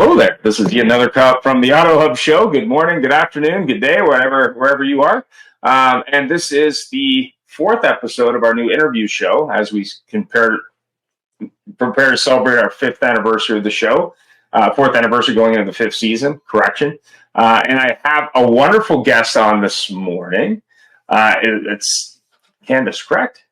Hello there. This is yet another call from the AutoHub show. Good morning, good afternoon, good day, wherever you are. And this is the fourth episode of our new interview show as we prepare to celebrate our fifth anniversary of the show. Fourth anniversary going into the fifth season, correction. And I have a wonderful guest on this morning. It's Candice, correct?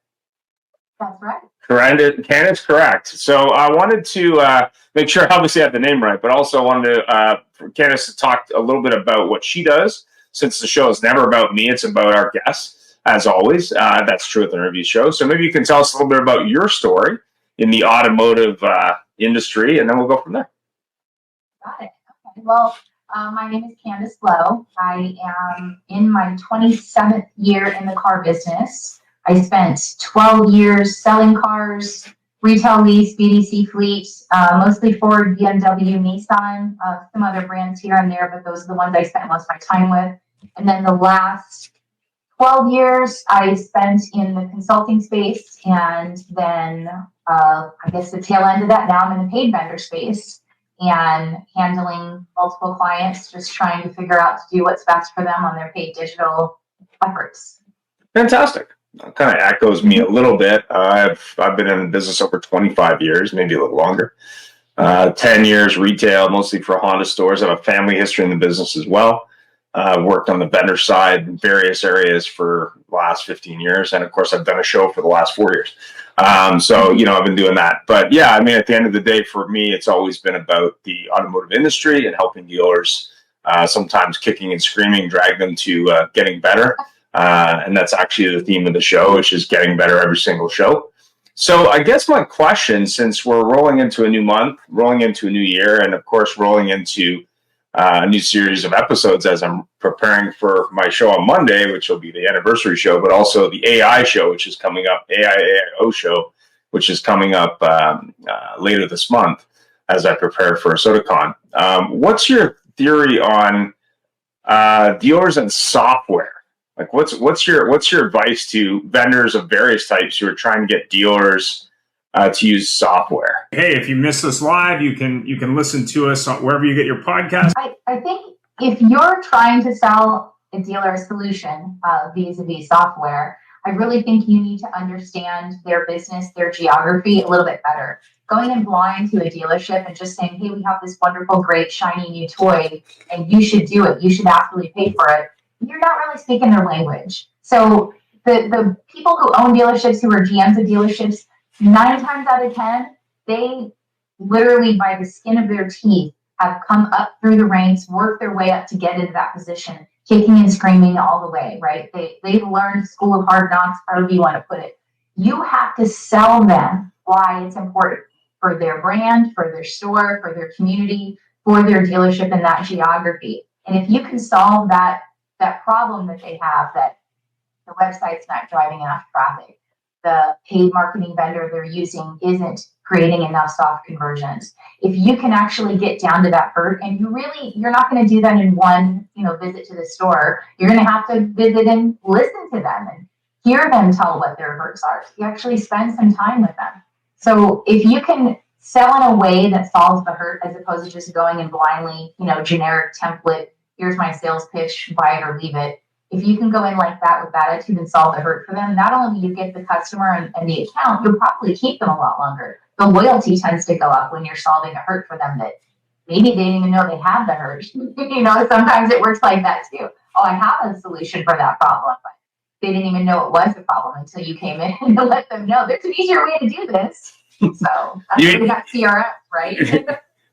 That's right. Candice, correct. So I wanted to make sure, obviously, I have the name right, but also wanted to for Candice to talk a little bit about what she does, since the show is never about me, it's about our guests, as always. That's true with the interview show. So maybe you can tell us a little bit about your story in the automotive industry, and then we'll go from there. Got it. Okay. Well, my name is Candice Lowe. I am in my 27th year in the car business. I spent 12 years selling cars, retail lease, BDC fleet, mostly Ford, BMW, Nissan, some other brands here and there, but those are the ones I spent most of my time with. And then the last 12 years I spent in the consulting space, and then I guess the tail end of that, now I'm in the paid vendor space and handling multiple clients, just trying to figure out to do what's best for them on their paid digital efforts. Fantastic. Kind of echoes me a little bit. I've been in the business over 25 years, maybe a little longer. 10 years retail, mostly for Honda stores. I have a family history in the business as well. Worked on the vendor side in various areas for the last 15 years. And of course, I've done a show for the last 4 years. So, I've been doing that. But yeah, I mean, at the end of the day, for me, it's always been about the automotive industry and helping dealers, sometimes kicking and screaming, drag them to getting better. And that's actually the theme of the show, which is getting better every single show. So I guess my question, since we're rolling into a new month, rolling into a new year, and of course, rolling into a new series of episodes as I'm preparing for my show on Monday, which will be the anniversary show, but also the AI show, which is coming up, AIO show, which is coming up later this month as I prepare for SodaCon. What's your theory on dealers and software? Like, what's your advice to vendors of various types who are trying to get dealers to use software? Hey, if you miss us live, you can listen to us wherever you get your podcast. I think if you're trying to sell a dealer a solution vis-a-vis software, I really think you need to understand their business, their geography a little bit better. Going in blind to a dealership and just saying, hey, we have this wonderful, great, shiny new toy, and you should do it. You should absolutely pay for it. You're not really speaking their language. So the people who own dealerships, who are GMs of dealerships, 9 times out of 10, they literally, by the skin of their teeth, have come up through the ranks, worked their way up to get into that position, kicking and screaming all the way, right? They've learned school of hard knocks, however you want to put it. You have to sell them why it's important for their brand, for their store, for their community, for their dealership in that geography. And if you can solve that problem that they have, that the website's not driving enough traffic, the paid marketing vendor they're using isn't creating enough soft conversions. If you can actually get down to that hurt, and you're not going to do that in one, visit to the store. You're going to have to visit and listen to them and hear them tell what their hurts are. You actually spend some time with them. So if you can sell in a way that solves the hurt, as opposed to just going in blindly, generic template, here's my sales pitch, buy it or leave it. If you can go in like that with that attitude and solve the hurt for them, not only do you get the customer and the account, you'll probably keep them a lot longer. The loyalty tends to go up when you're solving a hurt for them that maybe they didn't even know they had the hurt. Sometimes it works like that too. Oh, I have a solution for that problem, but they didn't even know it was a problem until you came in and let them know there's an easier way to do this. So that's why we got CRF, right?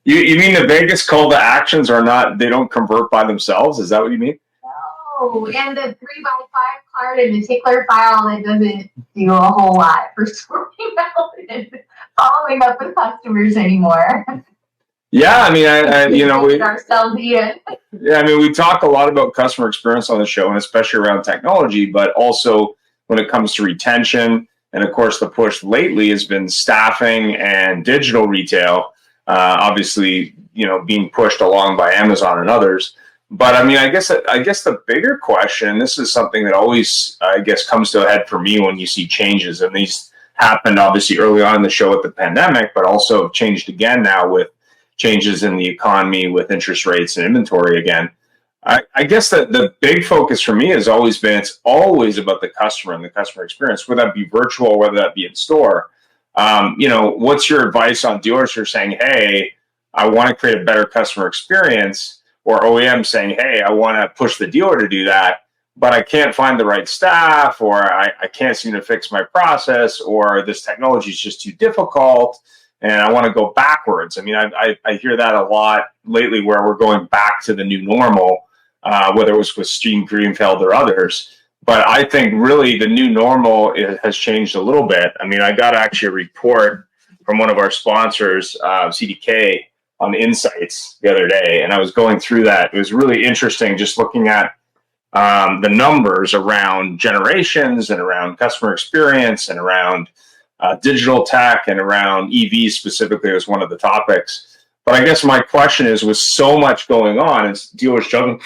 You mean the Vegas call to actions they don't convert by themselves? Is that what you mean? No, and the 3x5 card and the tickler file, that doesn't do a whole lot for sorting out and following up with customers anymore. Yeah, I mean, we talk a lot about customer experience on the show, and especially around technology, but also when it comes to retention. And of course, the push lately has been staffing and digital retail. Obviously, being pushed along by Amazon and others. But I mean, I guess the bigger question, and this is something that always, comes to a head for me when you see changes, and these happened obviously early on in the show with the pandemic, but also changed again now with changes in the economy with interest rates and inventory again. I guess that the big focus for me has always been, it's always about the customer and the customer experience, whether that be virtual, whether that be in store. What's your advice on dealers who are saying, hey, I want to create a better customer experience, or OEM saying, hey, I want to push the dealer to do that, but I can't find the right staff, or I can't seem to fix my process, or this technology is just too difficult, and I want to go backwards. I mean, I hear that a lot lately, where we're going back to the new normal, whether it was with Steve Greenfield or others. But I think really the new normal has changed a little bit. I mean, I got actually a report from one of our sponsors, CDK, on the insights the other day, and I was going through that. It was really interesting just looking at the numbers around generations and around customer experience and around digital tech and around EVs specifically was one of the topics. But I guess my question is, with so much going on and dealers juggling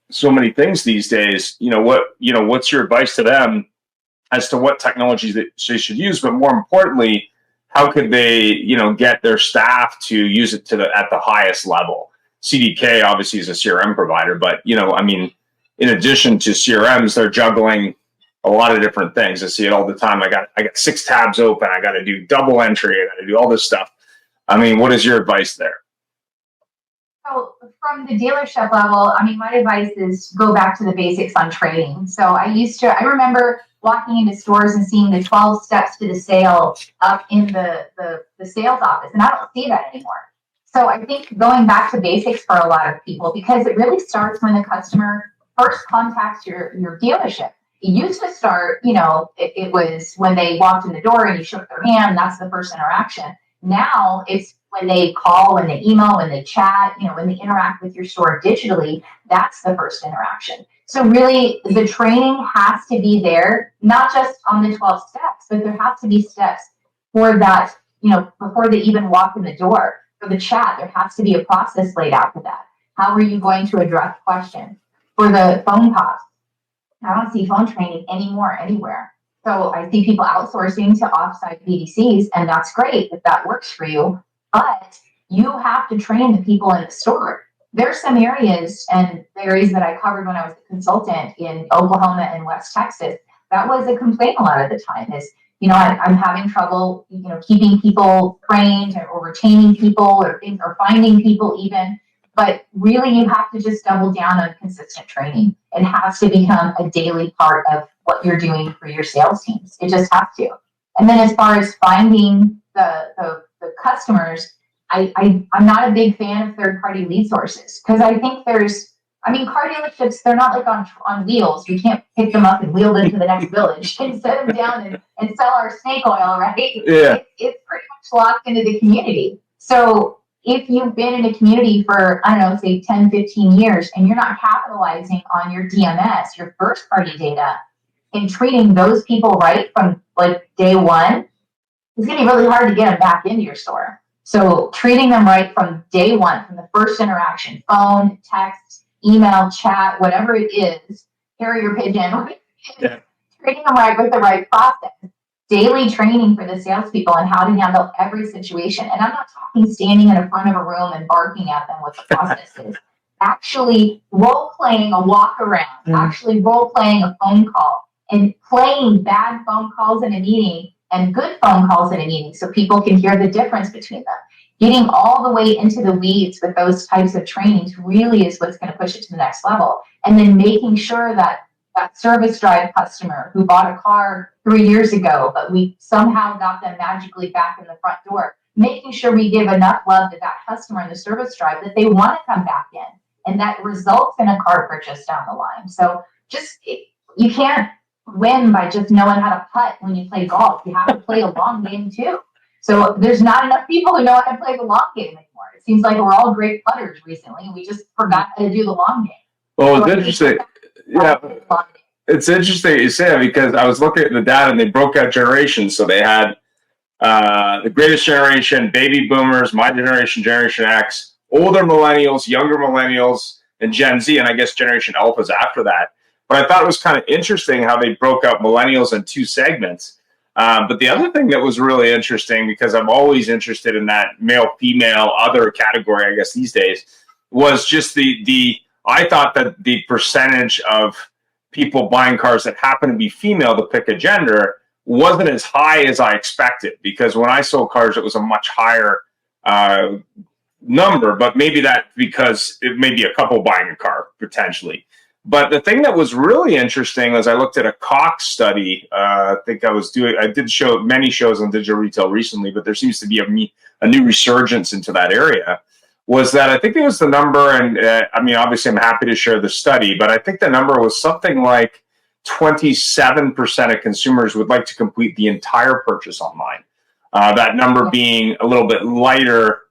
so many things these days, what's your advice to them as to what technologies they should use, but more importantly, how could they, get their staff to use it at the highest level? CDK obviously is a CRM provider, but in addition to CRMs, they're juggling a lot of different things. I see it all the time. I got 6 tabs open. I got to do double entry. I got to do all this stuff. I mean, what is your advice there? So from the dealership level, my advice is go back to the basics on training. So I remember walking into stores and seeing the 12 steps to the sale up in the sales office, and I don't see that anymore. So I think going back to basics for a lot of people, because it really starts when the customer first contacts your dealership. It used to start, it was when they walked in the door and you shook their hand, that's the first interaction. Now it's when they call, when they email, when they chat, when they interact with your store digitally, that's the first interaction. So really the training has to be there, not just on the 12 steps, but there has to be steps for that, before they even walk in the door. For the chat, there has to be a process laid out for that. How are you going to address questions? For the phone calls, I don't see phone training anymore anywhere. So I see people outsourcing to offsite BDCs, and that's great if that works for you. But you have to train the people in the store. There's some areas that I covered when I was a consultant in Oklahoma and West Texas. That was a complaint a lot of the time is, I'm having trouble, keeping people trained or retaining people or finding people even. But really, you have to just double down on consistent training. It has to become a daily part of what you're doing for your sales teams. It just has to. And then as far as finding the customers, I'm not a big fan of third-party lead sources, because I think car dealerships, they're not like on wheels. We can't pick them up and wheel them to the next village and set them down and sell our snake oil, right? Yeah. It's pretty much locked into the community. So if you've been in a community for, say 10, 15 years, and you're not capitalizing on your DMS, your first party data, and treating those people right from like day one, it's going to be really hard to get them back into your store. So treating them right from day one, from the first interaction, phone, text, email, chat, whatever it is, carrier pigeon, treating them right with the right process. Daily training for the salespeople on how to handle every situation. And I'm not talking standing in the front of a room and barking at them what the process is. Actually role-playing a walk around, actually role-playing a phone call, and playing bad phone calls in a meeting and good phone calls in a meeting so people can hear the difference between them. Getting all the way into the weeds with those types of trainings really is what's going to push it to the next level. And then making sure that service drive customer who bought a car 3 years ago, but we somehow got them magically back in the front door, making sure we give enough love to that customer in the service drive that they want to come back in, and that results in a car purchase down the line. So you can't win by just knowing how to putt when you play golf. You have to play a long game too. So there's not enough people who know how to play the long game anymore. It seems like we're all great putters recently, and we just forgot how to do the long game. Well, it's interesting. Yeah, it's interesting you say that, because I was looking at the data and they broke out generations. So they had the greatest generation, baby boomers, my generation, Generation X, older millennials, younger millennials, and Gen Z, and I guess Generation Alpha's after that. But I thought it was kind of interesting how they broke out millennials in 2 segments. But the other thing that was really interesting, because I'm always interested in that male, female, other category, I guess these days, was just I thought that the percentage of people buying cars that happen to be female, to pick a gender, wasn't as high as I expected. Because when I sold cars, it was a much higher number, but maybe that's because it may be a couple buying a car potentially. But the thing that was really interesting was I looked at a Cox study. I did many shows on digital retail recently, but there seems to be a new resurgence into that area. Was that I think it was the number, and I mean, obviously I'm happy to share the study, but I think the number was something like 27% of consumers would like to complete the entire purchase online. That number being a little bit lighter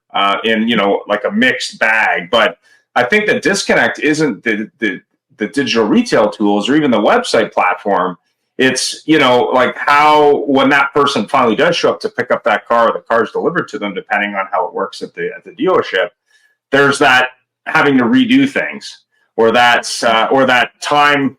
in, like a mixed bag. But I think the disconnect isn't the digital retail tools or even the website platform. It's, like how when that person finally does show up to pick up that car, or the car's delivered to them, depending on how it works at the dealership, there's that having to redo things, or that time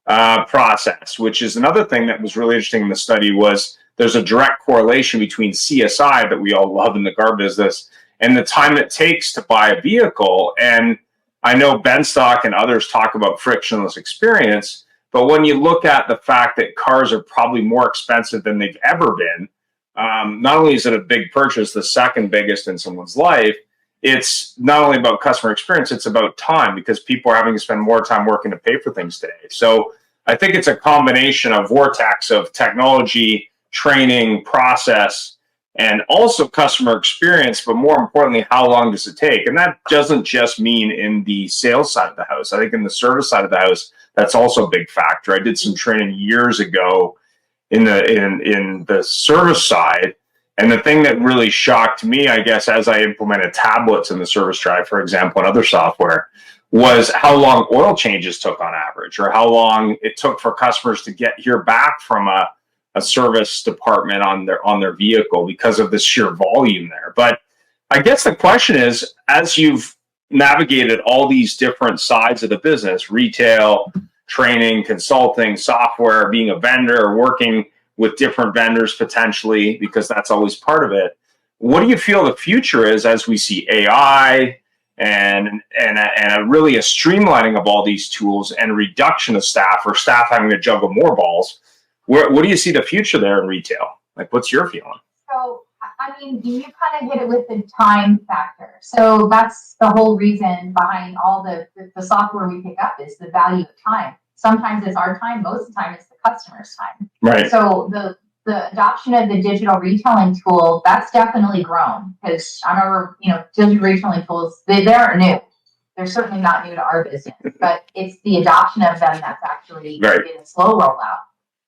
process, which is another thing that was really interesting in the study. Was there's a direct correlation between CSI that we all love in the car business and the time it takes to buy a vehicle. And I know Benstock and others talk about frictionless experience, but when you look at the fact that cars are probably more expensive than they've ever been, not only is it a big purchase, the second biggest in someone's life, it's not only about customer experience, it's about time, because people are having to spend more time working to pay for things today. So I think it's a combination of vortex of technology, training, process, and also customer experience, but more importantly, how long does it take? And that doesn't just mean in the sales side of the house. I think in the service side of the house, that's also a big factor. I did some training years ago in the service side. And the thing that really shocked me, I guess, as I implemented tablets in the service drive, for example, and other software, was how long oil changes took on average, or how long it took for customers to hear back from a service department on their vehicle because of the sheer volume there. But I guess the question is, as you've navigated all these different sides of the business, retail, training, consulting, software, being a vendor, working with different vendors potentially, because that's always part of it. What do you feel the future is as we see AI and really a streamlining of all these tools and reduction of staff, or staff having to juggle more balls? What do you see the future there in retail? Like, what's your feeling? So, I mean, you kind of hit it with the time factor. So that's the whole reason behind all the software we pick up, is the value of time. Sometimes it's our time, most of the time it's the customer's time. Right. So the adoption of the digital retailing tool, that's definitely grown, because I remember, digital retailing tools, they aren't new. They're certainly not new to our business, but it's the adoption of them that's actually been a slow rollout.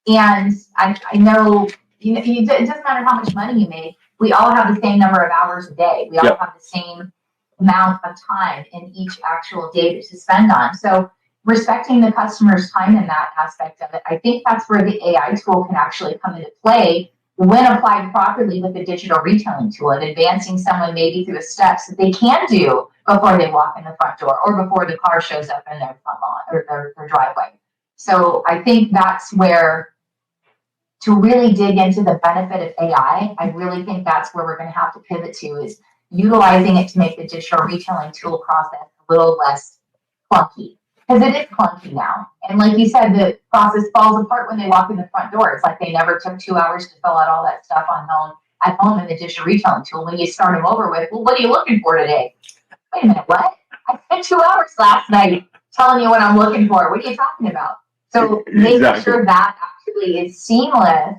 And I know, it doesn't matter how much money you make. We all have the same number of hours a day. We all have the same amount of time in each actual day to spend on. So respecting the customer's time in that aspect of it, I think that's where the AI tool can actually come into play when applied properly with the digital retailing tool, and advancing someone maybe through the steps that they can do before they walk in the front door, or before the car shows up in their front lawn or their driveway. So I think that's where, to really dig into the benefit of AI, I really think that's where we're going to have to pivot to, is utilizing it to make the digital retailing tool process a little less clunky. Because it is clunky now. And like you said, the process falls apart when they walk in the front door. It's like they never took 2 hours to fill out all that stuff at home in the digital retailing tool. When you start them over with, well, what are you looking for today? Wait a minute, what? I spent 2 hours last night telling you what I'm looking for. What are you talking about? So making sure that actually is seamless,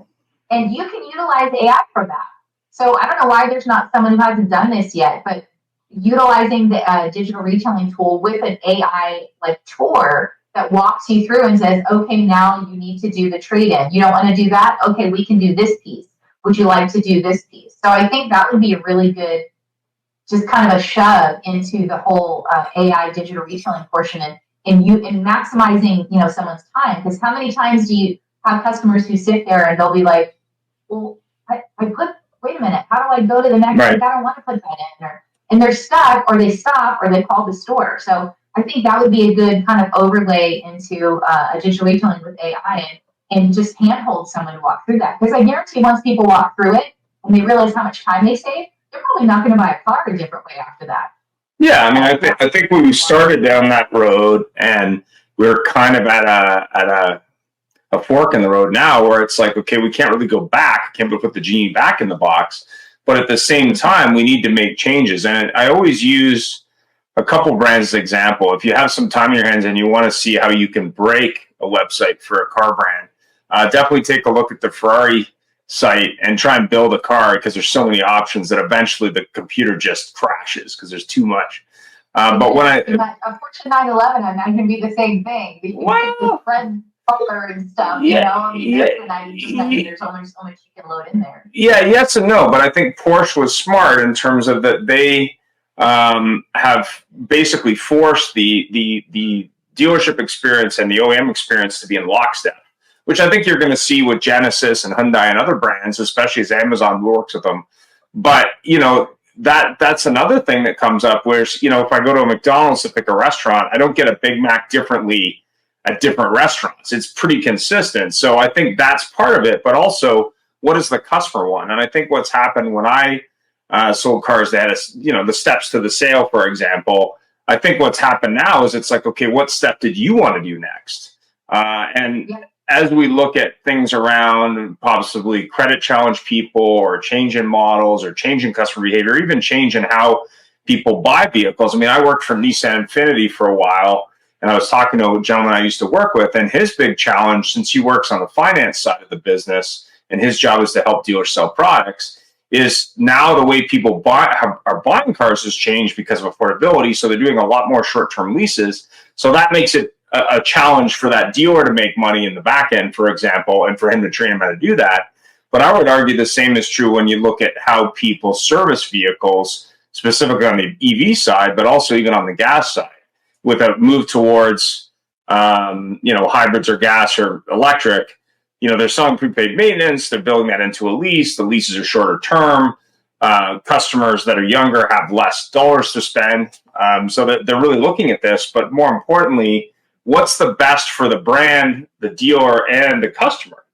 and you can utilize AI for that. So I don't know why there's not someone who hasn't done this yet, but utilizing the digital retailing tool with an AI like tour that walks you through and says, okay, now you need to do the trade-in. You don't want to do that? Okay, we can do this piece. Would you like to do this piece? So I think that would be a really good, just kind of a shove into the whole AI digital retailing portion, and maximizing, someone's time. Because how many times do you have customers who sit there and they'll be like, well, wait a minute, how do I go to the next? Right. I don't want to put that in, and they're stuck, or they stop, or they call the store. So I think that would be a good kind of overlay into a digital retailing with AI, and and just handhold someone to walk through that. Because I guarantee once people walk through it and they realize how much time they save, they're probably not going to buy a car a different way after that. Yeah, I mean, I think when we started down that road, and we're kind of at a fork in the road now, where it's like, okay, we can't really go back, can't put the genie back in the box, but at the same time, we need to make changes. And I always use a couple brands as an example. If you have some time in your hands and you want to see how you can break a website for a car brand, definitely take a look at the Ferrari site and try and build a car, because there's so many options that eventually the computer just crashes because there's too much. But when unfortunately 911, and that can be the same thing. Wow. Fred Butler and stuff, you know. I mean, there's the 90%. There's only so much you can load in there. Yeah, yes and no, but I think Porsche was smart in terms of that they have basically forced the dealership experience and the OEM experience to be in lockstep, which I think you're going to see with Genesis and Hyundai and other brands, especially as Amazon works with them. But, you know, that's another thing that comes up, where, you know, if I go to a McDonald's to pick a restaurant, I don't get a Big Mac differently at different restaurants. It's pretty consistent. So I think that's part of it, but also, what does the customer want? And I think what's happened when I sold cars that had, you know, the steps to the sale, for example, I think what's happened now is it's like, okay, what step did you want to do next? As we look at things around possibly credit challenge people, or change in models, or change in customer behavior, or even change in how people buy vehicles. I mean, I worked for Nissan Infiniti for a while, and I was talking to a gentleman I used to work with, and his big challenge, since he works on the finance side of the business and his job is to help dealers sell products, is now the way people are buying cars has changed because of affordability. So they're doing a lot more short-term leases. So that makes it a challenge for that dealer to make money in the back end, for example, and for him to train him how to do that. But I would argue the same is true when you look at how people service vehicles, specifically on the EV side, but also even on the gas side, with a move towards, you know, hybrids or gas or electric. You know, they're selling prepaid maintenance. They're building that into a lease. The leases are shorter term. Customers that are younger have less dollars to spend. So that they're really looking at this. But more importantly, what's the best for the brand, the dealer, and the customer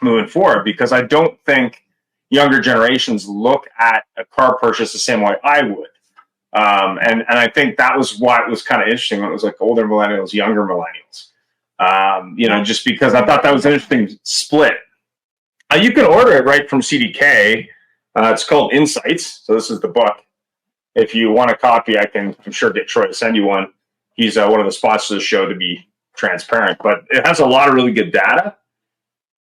moving forward? Because I don't think younger generations look at a car purchase the same way I would. And I think that was why it was kind of interesting when it was like older millennials, younger millennials. You know, just because I thought that was an interesting split. You can order it right from CDK. It's called Insights. So this is the book. If you want a copy, I'm sure get Troy to send you one. He's one of the sponsors of the show, to be transparent. But it has a lot of really good data.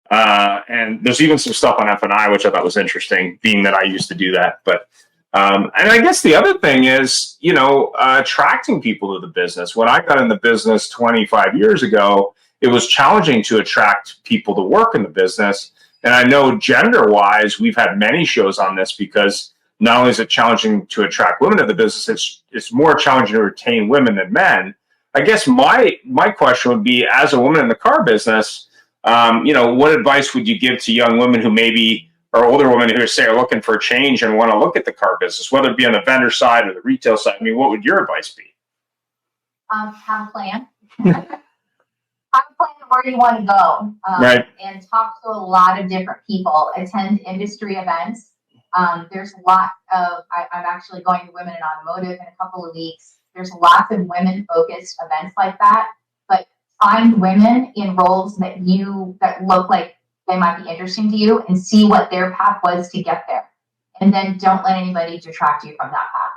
And there's even some stuff on F&I, which I thought was interesting, being that I used to do that. But and I guess the other thing is, you know, attracting people to the business. When I got in the business 25 years ago, it was challenging to attract people to work in the business. And I know gender-wise, we've had many shows on this, because not only is it challenging to attract women to the business, it's more challenging to retain women than men. I guess my question would be, as a woman in the car business, you know, what advice would you give to young women who maybe, or older women who say are looking for a change and want to look at the car business, whether it be on the vendor side or the retail side? I mean, what would your advice be? Have a plan. Have a plan of where you want to go, right. And talk to a lot of different people. Attend industry events. There's a lot of, I'm actually going to Women in Automotive in a couple of weeks. There's lots of women-focused events like that. But find women in roles that look like they might be interesting to you, and see what their path was to get there. And then don't let anybody detract you from that path.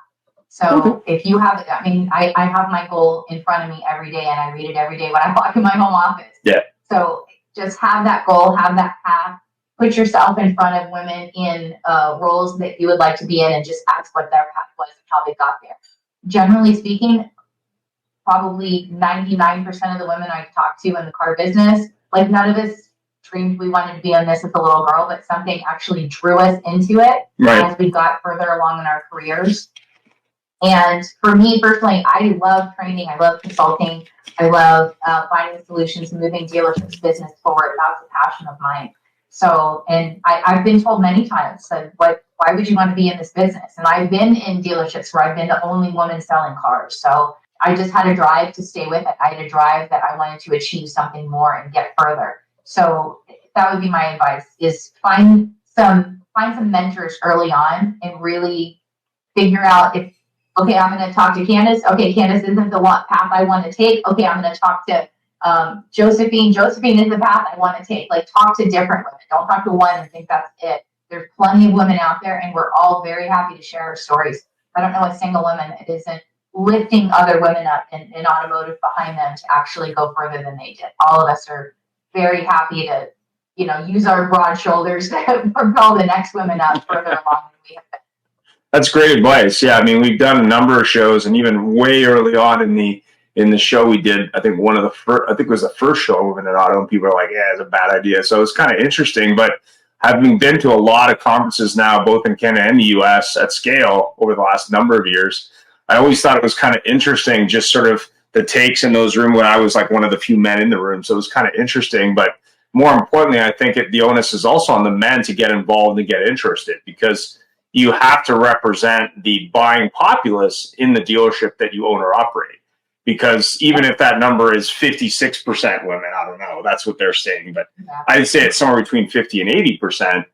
So if you have, I mean, I have my goal in front of me every day, and I read it every day when I walk in my home office. Yeah. So just have that goal, have that path, put yourself in front of women in roles that you would like to be in, and just ask what their path was and how they got there. Generally speaking, probably 99% of the women I talk to in the car business, like, none of us dreamed we wanted to be on this as a little girl, but something actually drew us into it as we got further along in our careers. And for me personally, I love training. I love consulting. I love finding solutions and moving dealerships business forward. That's a passion of mine. So, and I've been told many times that, why would you want to be in this business? And I've been in dealerships where I've been the only woman selling cars. So I just had a drive to stay with it. I had a drive that I wanted to achieve something more and get further. So that would be my advice: is find some mentors early on and really figure out if, okay, I'm going to talk to Candice. Okay, Candice isn't the path I want to take. Okay, I'm going to talk to Josephine. Josephine is the path I want to take. Like, talk to different women. Don't talk to one and think that's it. There's plenty of women out there, and we're all very happy to share our stories. I don't know a single woman that isn't lifting other women up in automotive behind them to actually go further than they did. All of us are very happy to, use our broad shoulders to propel the next women up further along than we have been. That's great advice. Yeah, I mean, we've done a number of shows, and even way early on in the show we did, I think it was the first show Women in Auto, and people are like, yeah, it's a bad idea. So it's kind of interesting. But having been to a lot of conferences now, both in Canada and the US at scale over the last number of years, I always thought it was kind of interesting, just sort of the takes in those rooms when I was like one of the few men in the room. So it was kind of interesting. But more importantly, I think the onus is also on the men to get involved and get interested, because you have to represent the buying populace in the dealership that you own or operate. Because even if that number is 56% women, I don't know, that's what they're saying, but I'd say it's somewhere between 50 and 80%.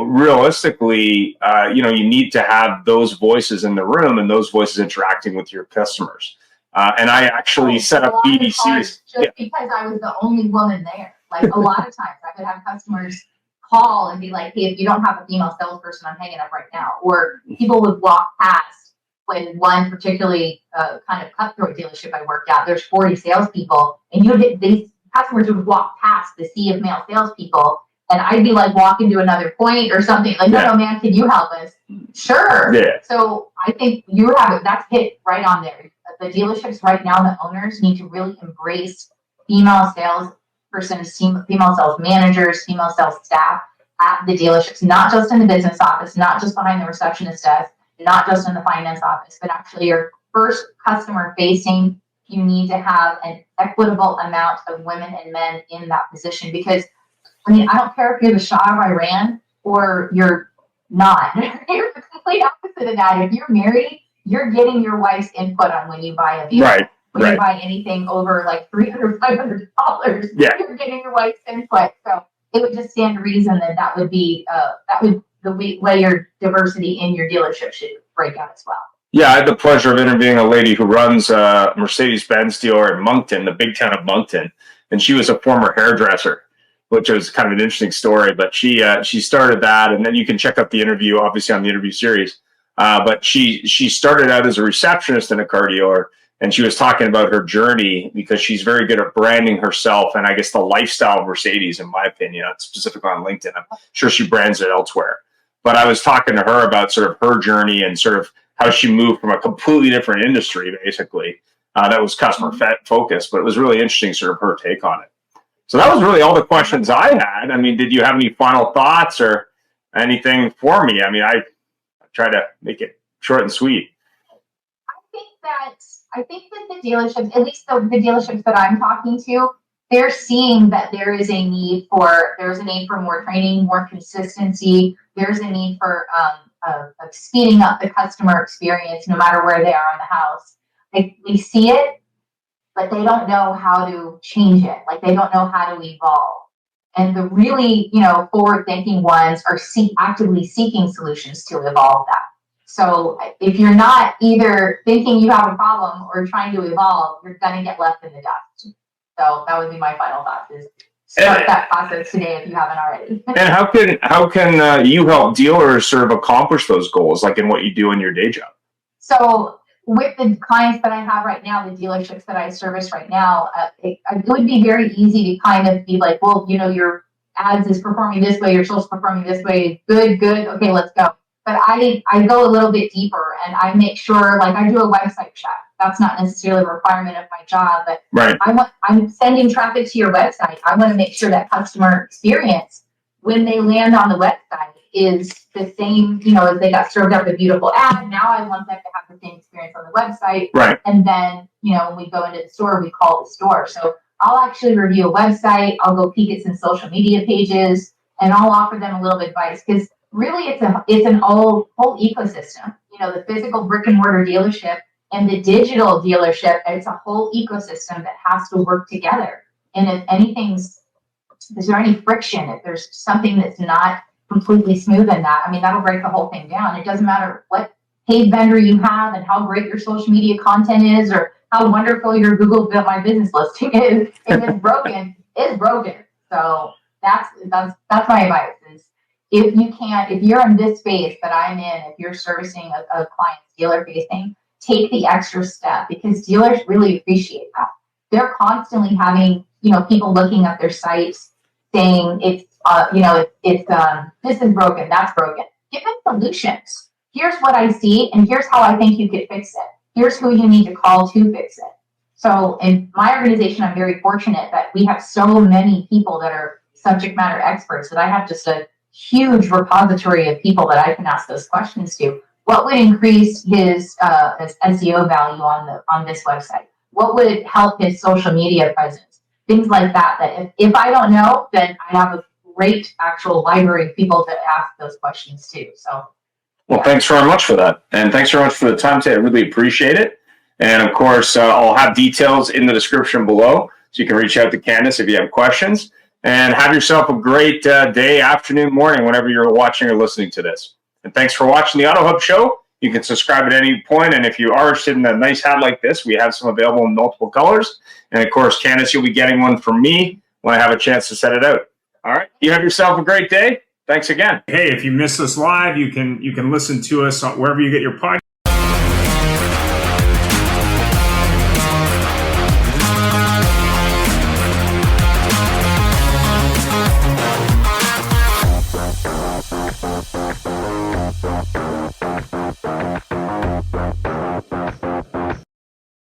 Realistically, you need to have those voices in the room and those voices interacting with your customers. And I actually set up BDCs because I was the only woman there. Like, a lot of times I would have customers call and be like, hey, if you don't have a female salesperson, I'm hanging up right now. Or people would walk past. When one particularly kind of cutthroat dealership I worked at, there's 40 salespeople, and these customers would walk past the sea of male salespeople, and I'd be like walking to another point or something, like, no, man, can you help us? Sure. Yeah. So I think that's hit right on there. The dealerships right now, the owners need to really embrace female salespersons, female sales managers, female sales staff at the dealerships, not just in the business office, not just behind the receptionist desk, not just in the finance office, but actually your first customer facing. You need to have an equitable amount of women and men in that position, because I don't care if you're the Shah of Iran or you're not. You're the complete opposite of that. If you're married, you're getting your wife's input on when you buy a vehicle. Right. When you buy anything over like $300, $500, you're getting your wife's input. So it would just stand to reason that would be the way your diversity in your dealership should break out as well. Yeah, I had the pleasure of interviewing a lady who runs a Mercedes-Benz dealer in Moncton, the big town of Moncton, and she was a former hairdresser, which was kind of an interesting story. But she started that, and then you can check out the interview, obviously, on the interview series. But she started out as a receptionist in a car dealer, and she was talking about her journey because she's very good at branding herself and I guess the lifestyle of Mercedes, in my opinion, specifically on LinkedIn. I'm sure she brands it elsewhere. But I was talking to her about sort of her journey and sort of how she moved from a completely different industry, basically, that was customer focused. But it was really interesting, sort of her take on it. So that was really all the questions I had. I mean, did you have any final thoughts or anything for me? I mean, I try to make it short and sweet. I think that the dealerships, at least the dealerships that I'm talking to, they're seeing that there is a need for more training, more consistency. There's a need for of speeding up the customer experience, no matter where they are in the house. They see it, but they don't know how to change it. Like, they don't know how to evolve. And the really, forward-thinking ones are actively seeking solutions to evolve that. So if you're not either thinking you have a problem or trying to evolve, you're going to get left in the dust. So that would be my final thought: is start that process today if you haven't already. And how can you help dealers sort of accomplish those goals, like in what you do in your day job? So with the clients that I have right now, the dealerships that I service right now, it would be very easy to kind of be like, well, your ads is performing this way, your social's performing this way. Good. Okay, let's go. But I go a little bit deeper, and I make sure, like, I do a website check. That's not necessarily a requirement of my job, but right. I'm sending traffic to your website. I want to make sure that customer experience when they land on the website is the same, as they got served up a beautiful ad. Now I want them to have the same experience on the website. Right. And then, when we go into the store, we call the store. So I'll actually review a website. I'll go peek at some social media pages, and I'll offer them a little advice, because really it's an whole ecosystem. The physical brick and mortar dealership and the digital dealership, it's a whole ecosystem that has to work together. And if anything's is there any friction? If there's something that's not completely smooth in that, I mean, that'll break the whole thing down. It doesn't matter what paid vendor you have and how great your social media content is or how wonderful your Google Built My Business listing is. If it's broken, it's broken. So that's my advice is if you're in this space that I'm in, if you're servicing a client's dealer facing, take the extra step because dealers really appreciate that. They're constantly having, people looking at their sites saying this is broken, that's broken. Give them solutions. Here's what I see, and here's how I think you could fix it. Here's who you need to call to fix it. So in my organization, I'm very fortunate that we have so many people that are subject matter experts that I have just a huge repository of people that I can ask those questions to. What would increase his SEO value on this website? What would help his social media presence? Things like that. That if I don't know, then I have a great actual library of people to ask those questions to. So. Well, thanks very much for that. And thanks very much for the time today. I really appreciate it. And of course, I'll have details in the description below. So you can reach out to Candice if you have questions. And have yourself a great day, afternoon, morning, whenever you're watching or listening to this. And thanks for watching the AutoHub show. You can subscribe at any point. And if you are interested in a nice hat like this, we have some available in multiple colors. And of course, Candice, you'll be getting one from me when I have a chance to set it out. All right. You have yourself a great day. Thanks again. Hey, if you missed us live, you can listen to us wherever you get your podcast.